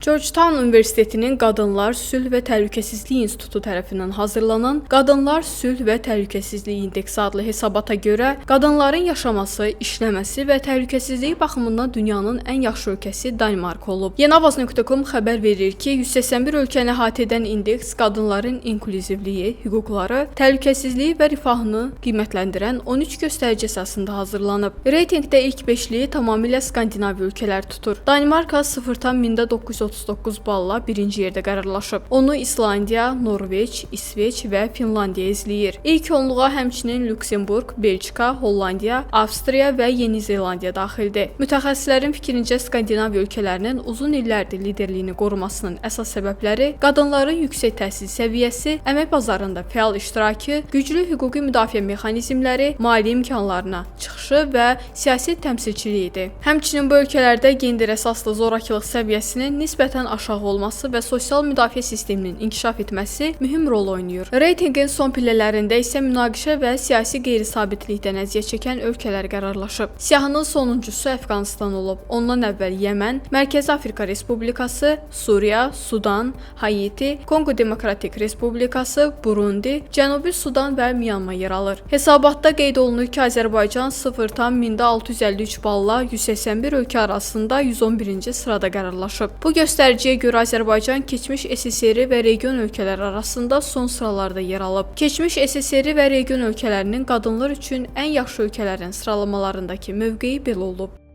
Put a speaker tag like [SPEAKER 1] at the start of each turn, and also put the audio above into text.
[SPEAKER 1] Georgetown Universitetinin Qadınlar, Sülh və Təhlükəsizlik İnstitutu tərəfindən hazırlanan Qadınlar, Sülh və Təhlükəsizlik İndeksi adlı hesabata görə qadınların yaşaması, işləməsi və təhlükəsizliyi baxımından dünyanın ən yaxşı ölkəsi Danimarka olub. Yenavaz.com xəbər verir ki, 181 ölkəni əhatə edən indeks qadınların inklüzivliyi, hüquqları, təhlükəsizliyi və rifahını qiymətləndirən 13 göstərici əsasında hazırlanıb. Reytinqdə ilk 5-liyi tamamilə Skandinav ölkələr tutur. Danimarka 0,939 balla birinci yerdə qərarlaşıb. Onu İslandiya, Norveç, İsveç və Finlandiya izləyir. İlk onluğa həmçinin Lüksemburq, Belçika, Hollandiya, Avstriya və Yeni Zelandiya daxildir. Mütəxəssislərin fikrincə Skandinav ölkələrinin uzun illərdir liderliyini qorumasının əsas səbəbləri qadınların yüksək təhsil səviyyəsi, əmək bazarında fəal iştirakı, güclü hüquqi müdafiə mexanizmləri, maliyyə imkanlarına çıxışı və siyasi təmsilçiliyidir. Həmçinin bu ölkələrdə gender əsaslı zorakılıq səviyyəsinin nisbətən aşağı olması və sosial müdafiə sisteminin inkişaf etməsi mühüm rol oynayır. Reytinqin son pillələrində isə münaqişə və siyasi qeyri-sabitlikdən əziyyət çəkən ölkələr qərarlaşıb. Siyahının sonuncusu Əfqanistan olub. Ondan əvvəl Yəmən, Mərkəzi Afrika Respublikası, Suriya, Sudan, Haiti, Konqo Demokratik Respublikası, Burundi, Cənubi Sudan və Myanma yer alır. Hesabatda qeyd olunur ki, Azərbaycan 0,653 balla 181 ölkə arasında 111-ci sırada qərarlaşıb. Bu göstəriciyə görə Azərbaycan keçmiş SSR və region ölkələri arasında son sıralarda yer alıb. Keçmiş SSR və region ölkələrinin qadınlar üçün ən yaxşı ölkələrin sıralamalarındakı mövqeyi belə olub.